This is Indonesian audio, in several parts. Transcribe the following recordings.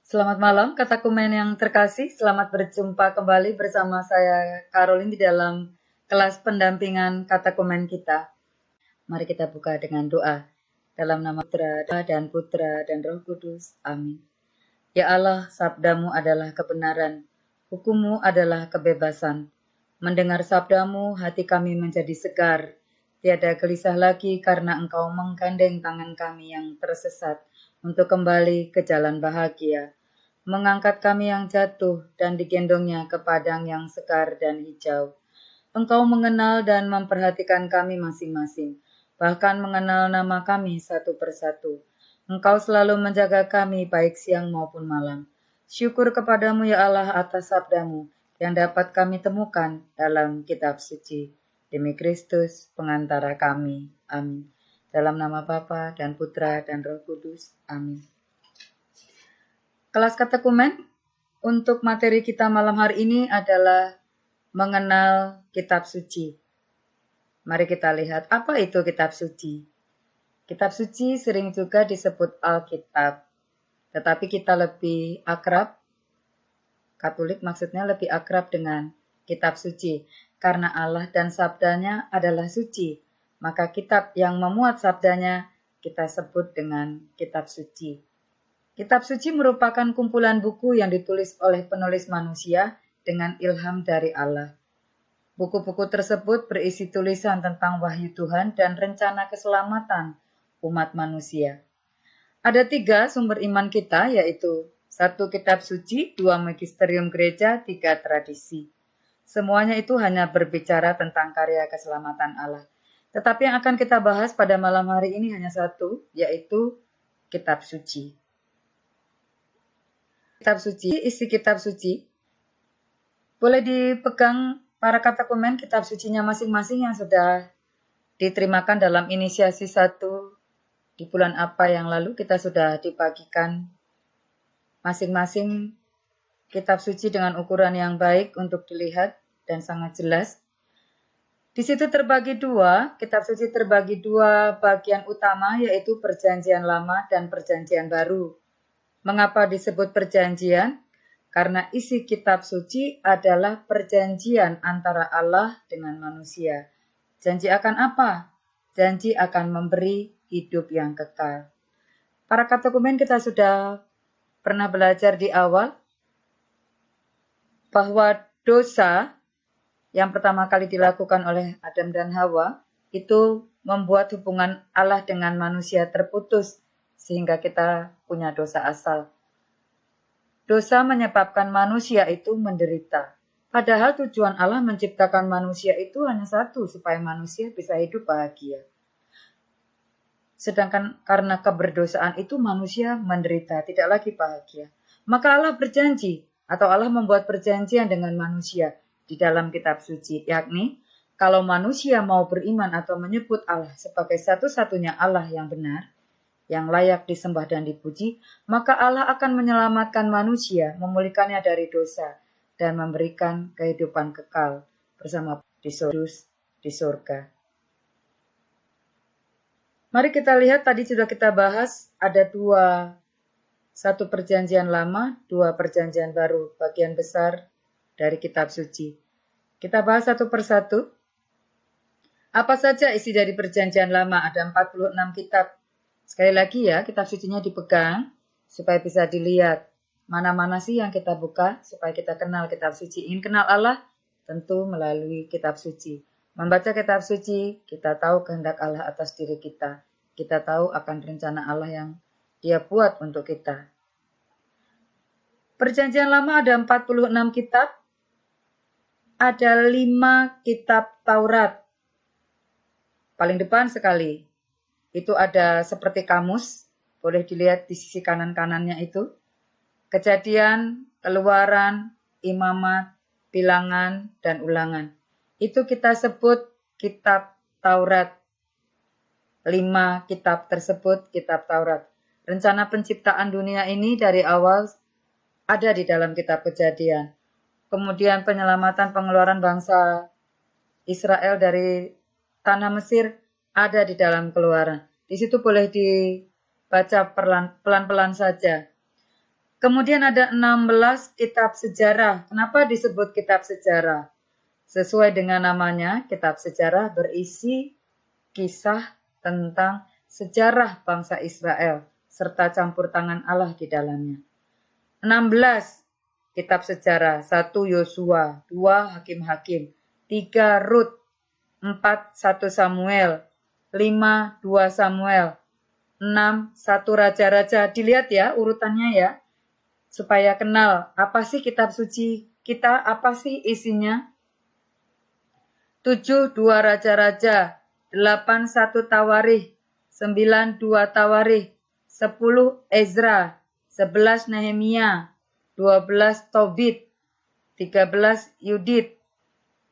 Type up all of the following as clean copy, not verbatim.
Selamat malam, katakumen yang terkasih. Selamat berjumpa kembali bersama saya, Caroline, di dalam kelas pendampingan katakumen kita. Mari kita buka dengan doa. Dalam nama Putra dan Roh Kudus. Amin. Ya Allah, sabdamu adalah kebenaran. Hukummu adalah kebebasan. Mendengar sabdamu, hati kami menjadi segar. Tiada gelisah lagi karena Engkau menggandeng tangan kami yang tersesat untuk kembali ke jalan bahagia. Mengangkat kami yang jatuh dan digendongnya ke padang yang segar dan hijau. Engkau mengenal dan memperhatikan kami masing-masing, bahkan mengenal nama kami satu persatu. Engkau selalu menjaga kami baik siang maupun malam. Syukur kepadamu ya Allah atas sabdamu yang dapat kami temukan dalam kitab suci. Demi Kristus, pengantara kami. Amin. Dalam nama Bapa dan Putra dan Roh Kudus. Amin. Kelas katekumen untuk materi kita malam hari ini adalah mengenal kitab suci. Mari kita lihat apa itu kitab suci. Kitab suci sering juga disebut Alkitab, tetapi kita lebih akrab, Katolik maksudnya lebih akrab dengan kitab suci, karena Allah dan sabdanya adalah suci. Maka kitab yang memuat sabdanya kita sebut dengan kitab suci. Kitab suci merupakan kumpulan buku yang ditulis oleh penulis manusia dengan ilham dari Allah. Buku-buku tersebut berisi tulisan tentang wahyu Tuhan dan rencana keselamatan umat manusia. Ada 3 sumber iman kita, yaitu 1 kitab suci, 2 magisterium gereja, 3 tradisi. Semuanya itu hanya berbicara tentang karya keselamatan Allah. Tetapi yang akan kita bahas pada malam hari ini hanya 1, yaitu kitab suci. Kitab suci, isi kitab suci, boleh dipegang para katekumen kitab sucinya masing-masing yang sudah diterimakan dalam inisiasi 1 di bulan apa yang lalu. Kita sudah dibagikan masing-masing kitab suci dengan ukuran yang baik untuk dilihat dan sangat jelas. Di situ terbagi 2, kitab suci terbagi 2 bagian utama, yaitu perjanjian lama dan perjanjian baru. Mengapa disebut perjanjian? Karena isi kitab suci adalah perjanjian antara Allah dengan manusia. Janji akan apa? Janji akan memberi hidup yang kekal. Para katekumen kita sudah pernah belajar di awal bahwa dosa yang pertama kali dilakukan oleh Adam dan Hawa itu membuat hubungan Allah dengan manusia terputus sehingga kita punya dosa asal. Dosa menyebabkan manusia itu menderita. Padahal tujuan Allah menciptakan manusia itu hanya satu, supaya manusia bisa hidup bahagia. Sedangkan karena keberdosaan itu manusia menderita, tidak lagi bahagia. Maka Allah berjanji, atau Allah membuat perjanjian dengan manusia di dalam kitab suci, yakni kalau manusia mau beriman atau menyebut Allah sebagai satu-satunya Allah yang benar, yang layak disembah dan dipuji, maka Allah akan menyelamatkan manusia, memulihkannya dari dosa, dan memberikan kehidupan kekal bersama di surga. Mari kita lihat, tadi sudah kita bahas, ada 2, 1 perjanjian lama, 2 perjanjian baru, bagian besar dari kitab suci. Kita bahas satu persatu. Apa saja isi dari perjanjian lama? Ada 46 kitab. Sekali lagi ya, kitab sucinya dipegang supaya bisa dilihat mana-mana sih yang kita buka supaya kita kenal kitab suci. Ingin kenal Allah? Tentu melalui kitab suci. Membaca kitab suci, kita tahu kehendak Allah atas diri kita. Kita tahu akan rencana Allah yang Dia buat untuk kita. Perjanjian lama ada 46 kitab. Ada 5 kitab Taurat. Paling depan sekali. Itu ada seperti kamus, boleh dilihat di sisi kanan-kanannya itu. Kejadian, Keluaran, Imamat, Bilangan, dan Ulangan. Itu kita sebut kitab Taurat. 5 kitab tersebut kitab Taurat. Rencana penciptaan dunia ini dari awal ada di dalam kitab Kejadian. Kemudian penyelamatan pengeluaran bangsa Israel dari tanah Mesir ada di dalam Keluaran. Di situ boleh dibaca pelan-pelan saja. Kemudian ada 16 kitab sejarah. Kenapa disebut kitab sejarah? Sesuai dengan namanya, kitab sejarah berisi kisah tentang sejarah bangsa Israel, serta campur tangan Allah di dalamnya. 16 kitab sejarah, 1 Yosua, 2 Hakim-Hakim, 3 Rut, 4 1 Samuel, 5 2 Samuel, 6 1 Raja-Raja. Dilihat ya urutannya ya, supaya kenal apa sih kitab suci kita, apa sih isinya. 7 2 Raja-Raja, 8 1 Tawarikh, 9 2 Tawarikh, 10 Ezra, 11 Nehemia, 12 Tobit, 13 Yudit,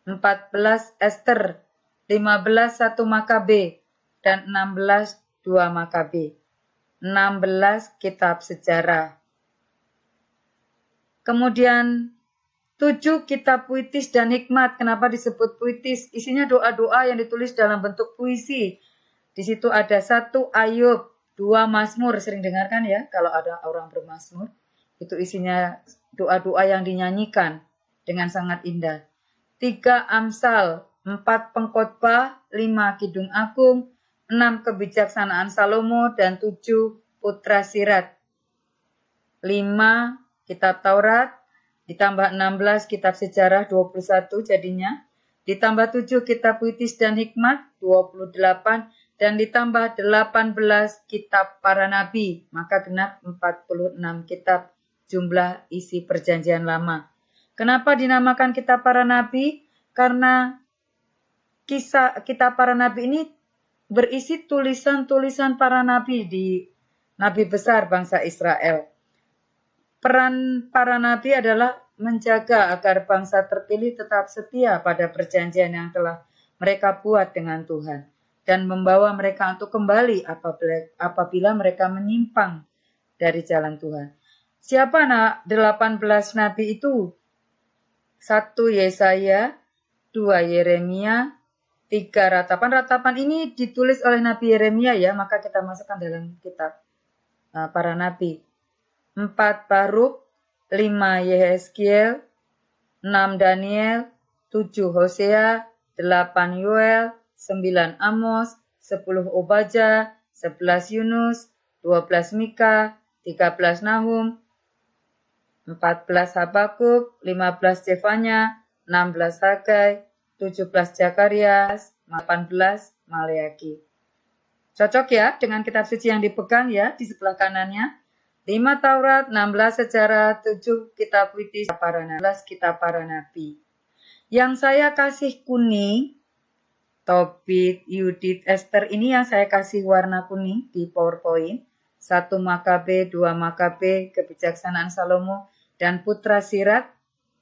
14 Ester, 15 1 Makabe, dan 16 2 Makabe. 16 kitab sejarah. Kemudian 7 kitab puitis dan hikmat. Kenapa disebut puitis? Isinya doa-doa yang ditulis dalam bentuk puisi. Di situ ada 1 Ayub, 2 Mazmur. Sering dengarkan ya kalau ada orang bermazmur. Itu isinya doa-doa yang dinyanyikan dengan sangat indah. 3 Amsal, 4 Pengkhotbah, 5 Kidung Agung, 6 Kebijaksanaan Salomo, dan 7 Putra Sirat. 5 Kitab Taurat, ditambah 16 kitab sejarah 21 jadinya, ditambah 7 kitab puitis dan hikmat 28, dan ditambah 18 kitab para nabi, maka genap 46 kitab jumlah isi perjanjian lama. Kenapa dinamakan kitab para nabi? Karena kitab para nabi ini berisi tulisan-tulisan para nabi di nabi besar bangsa Israel. Peran para nabi adalah menjaga agar bangsa terpilih tetap setia pada perjanjian yang telah mereka buat dengan Tuhan, dan membawa mereka untuk kembali apabila mereka menyimpang dari jalan Tuhan. Siapa 18 nabi itu? 1 Yesaya, 2 Yeremia, 3 Ratapan. Ratapan ini ditulis oleh Nabi Yeremia ya, maka kita masukkan dalam kitab para nabi. 4 Baruk, 5 Yehezkiel, 6 Daniel, 7 Hosea, 8 Yoel, 9 Amos, 10 Obadja, 11 Yunus, 12 Mika, 13 Nahum, 14 Habakuk, 15 Zefanya, 16 Hagai, 17 Zakarias, 18 Maleaki. Cocok ya dengan kitab suci yang dipegang ya di sebelah kanannya. 5 Taurat, 16 sejarah, 7 kitab puitis, 16 kitab para nabi. Yang saya kasih kuning, Tobit, Yudit, Ester, ini yang saya kasih warna kuning di PowerPoint. 1 Makabe, 2 Makabe, Kebijaksanaan Salomo, dan Putra Sirat,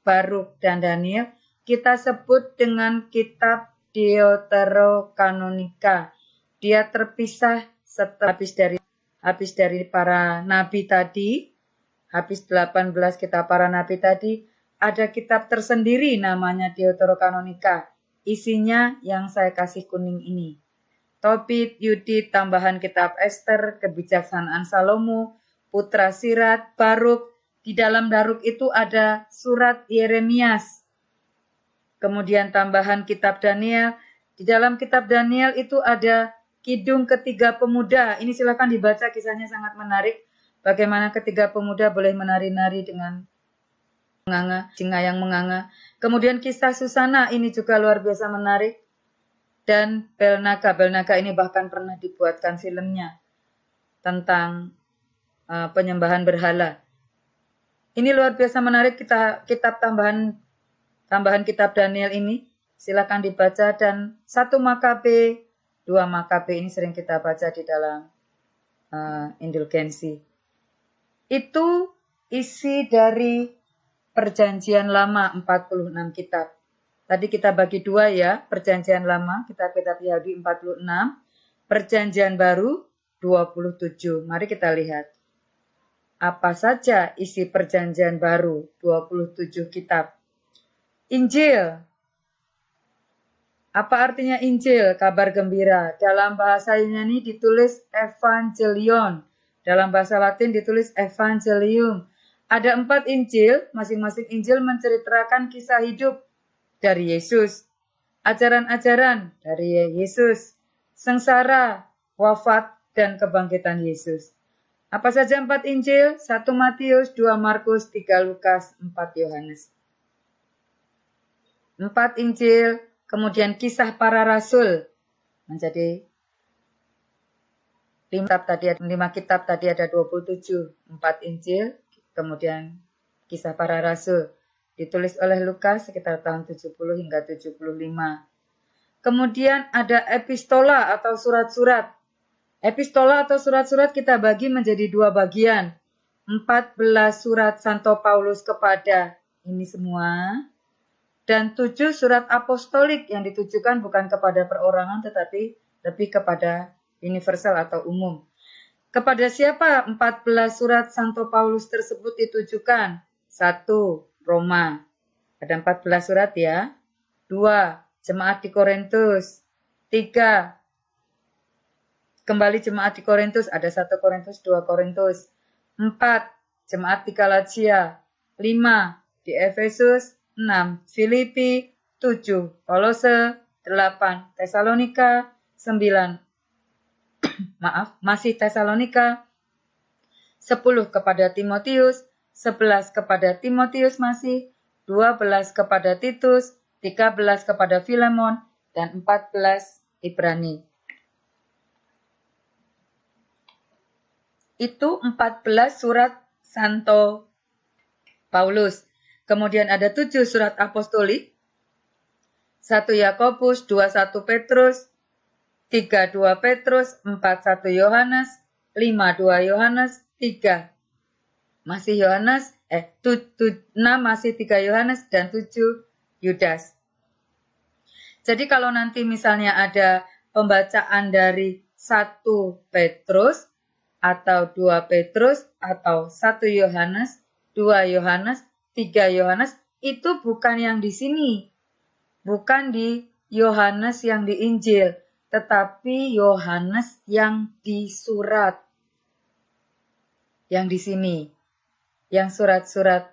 Baruk, dan Daniel, kita sebut dengan kitab Deuterokanonika. Dia terpisah setelah habis dari para nabi tadi, habis 18 kitab para nabi tadi, ada kitab tersendiri namanya Deuterokanonika. Isinya yang saya kasih kuning ini. Tobit, Yudit, tambahan kitab Ester, Kebijaksanaan Salomo, Putra Sirat, Baruk. Di dalam Baruk itu ada surat Yeremias. Kemudian tambahan kitab Daniel. Di dalam kitab Daniel itu ada Kidung Ketiga Pemuda. Ini silakan dibaca, kisahnya sangat menarik. Bagaimana ketiga pemuda boleh menari-nari dengan menganga, singa yang menganga. Kemudian kisah Susana, ini juga luar biasa menarik. Dan Belnaga. Belnaga ini bahkan pernah dibuatkan filmnya tentang penyembahan berhala. Ini luar biasa menarik, kitab tambahan kitab Daniel ini. Silakan dibaca. Dan 1 Makabe, 2 Makabe ini sering kita baca di dalam indulgensi. Itu isi dari Perjanjian Lama 46 kitab. Tadi kita bagi dua ya, Perjanjian Lama, kitab-kitab Yahudi 46, Perjanjian Baru 27. Mari kita lihat. Apa saja isi Perjanjian Baru 27 kitab? Injil. Apa artinya Injil? Kabar gembira. Dalam bahasa Yunani ditulis Evangelion. Dalam bahasa Latin ditulis Evangelium. Ada 4 Injil, masing-masing Injil menceritakan kisah hidup dari Yesus, ajaran-ajaran dari Yesus, sengsara, wafat, dan kebangkitan Yesus. Apa saja 4 Injil? 1 Matius, 2 Markus, 3 Lukas, 4 Yohanes. 4 Injil, kemudian kisah para rasul, menjadi 5 kitab tadi ada 27, 4 Injil, kemudian kisah para rasul, ditulis oleh Lukas sekitar tahun 70 hingga 75. Kemudian ada epistola atau surat-surat. Epistola atau surat-surat kita bagi menjadi 2 bagian. 14 surat Santo Paulus kepada ini semua, dan 7 surat apostolik yang ditujukan bukan kepada perorangan tetapi lebih kepada universal atau umum. Kepada siapa 14 surat Santo Paulus tersebut ditujukan? 1. Roma. Ada 14 surat ya. 2. Jemaat di Korintus. 3. Kembali jemaat di Korintus. Ada 1 Korintus, 2 Korintus. 4. Jemaat di Galatia. 5. Di Efesus. 6. Filipi. 7. Kolose. 8. Tesalonika. 9. Masih Tesalonika, 10 kepada Timotius, 11 kepada Timotius masih, 12 kepada Titus, 13 kepada Filemon, dan 14 Ibrani. Itu 14 surat Santo Paulus. Kemudian ada 7 surat apostolik, 1 Yakobus, 2 1 Petrus, 3 2 Petrus, 4 1 Yohanes, 5 2 Yohanes, 3 masih Yohanes, 6 masih 3 Yohanes, dan 7 Yudas. Jadi kalau nanti misalnya ada pembacaan dari 1 Petrus, atau 2 Petrus, atau 1 Yohanes, 2 Yohanes, 3 Yohanes, itu bukan yang di sini. Bukan di Yohanes yang di Injil, tetapi Yohanes yang di surat. Yang di sini. Yang surat-surat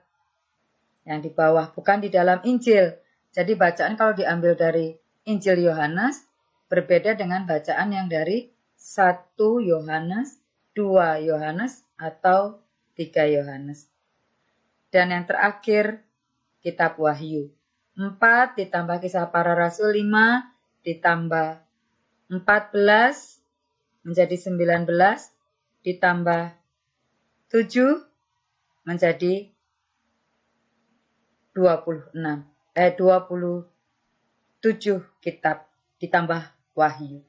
yang di bawah, bukan di dalam Injil. Jadi bacaan kalau diambil dari Injil Yohanes, berbeda dengan bacaan yang dari 1 Yohanes, 2 Yohanes, atau 3 Yohanes. Dan yang terakhir, kitab Wahyu. 4 ditambah kisah para rasul, 5 ditambah 14 menjadi 19, ditambah 7 menjadi 27 kitab ditambah Wahyu.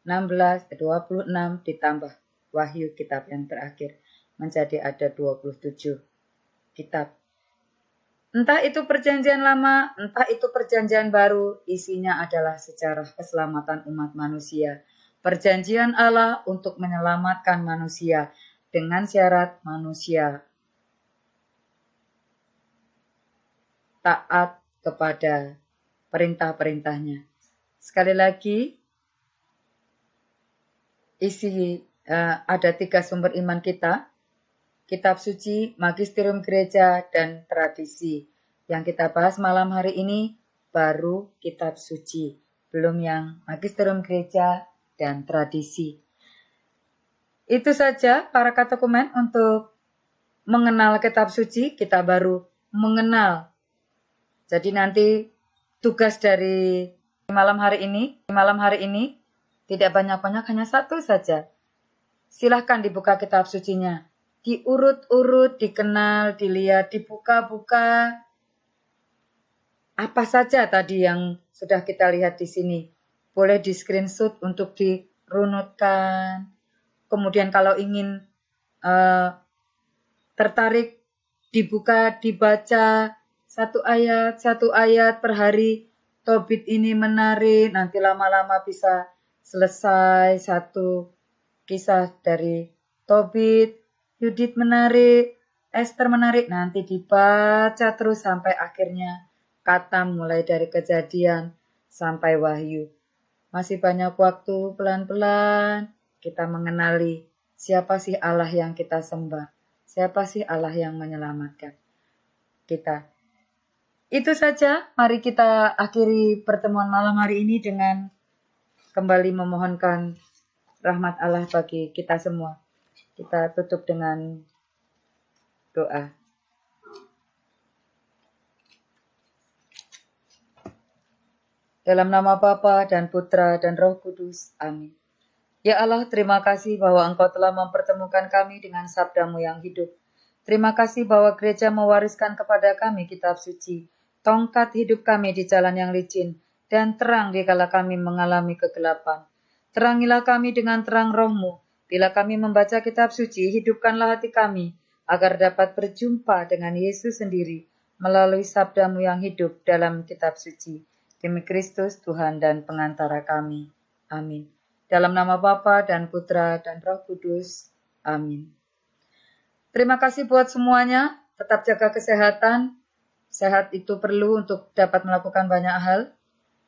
26 ditambah Wahyu kitab yang terakhir menjadi ada 27 kitab. Entah itu perjanjian lama, entah itu perjanjian baru, isinya adalah sejarah keselamatan umat manusia. Perjanjian Allah untuk menyelamatkan manusia dengan syarat manusia taat kepada perintah-perintahnya. Sekali lagi, ada 3 sumber iman kita. Kitab suci, magisterium gereja, dan tradisi. Yang kita bahas malam hari ini baru kitab suci, belum yang magisterium gereja dan tradisi. Itu saja para katekumen untuk mengenal kitab suci, kita baru mengenal. Jadi nanti tugas dari malam hari ini tidak banyak-banyak, hanya 1 saja. Silahkan dibuka kitab sucinya. Diurut-urut, dikenal, dilihat, dibuka-buka. Apa saja tadi yang sudah kita lihat di sini. Boleh di screenshot untuk dirunutkan. Kemudian kalau ingin tertarik, dibuka, dibaca satu ayat per hari. Tobit ini menarik, nanti lama-lama bisa selesai 1 kisah dari Tobit. Yudit menarik, Esther menarik, nanti dibaca terus sampai akhirnya khatam, mulai dari Kejadian sampai Wahyu. Masih banyak waktu, pelan-pelan kita mengenali siapa sih Allah yang kita sembah. Siapa sih Allah yang menyelamatkan kita? Itu saja, mari kita akhiri pertemuan malam hari ini dengan kembali memohonkan rahmat Allah bagi kita semua. Kita tutup dengan doa. Dalam nama Bapa dan Putra dan Roh Kudus. Amin. Ya Allah, terima kasih bahwa Engkau telah mempertemukan kami dengan sabda-Mu yang hidup. Terima kasih bahwa gereja mewariskan kepada kami kitab suci, tongkat hidup kami di jalan yang licin, dan terang dikala kami mengalami kegelapan. Terangilah kami dengan terang Roh-Mu. Bila kami membaca kitab suci, hidupkanlah hati kami, agar dapat berjumpa dengan Yesus sendiri, melalui sabda-Mu yang hidup dalam kitab suci. Demi Kristus, Tuhan dan pengantara kami. Amin. Dalam nama Bapa dan Putra dan Roh Kudus. Amin. Terima kasih buat semuanya. Tetap jaga kesehatan. Sehat itu perlu untuk dapat melakukan banyak hal.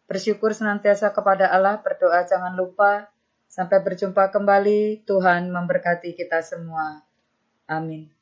Bersyukur senantiasa kepada Allah. Berdoa jangan lupa. Sampai berjumpa kembali. Tuhan memberkati kita semua. Amin.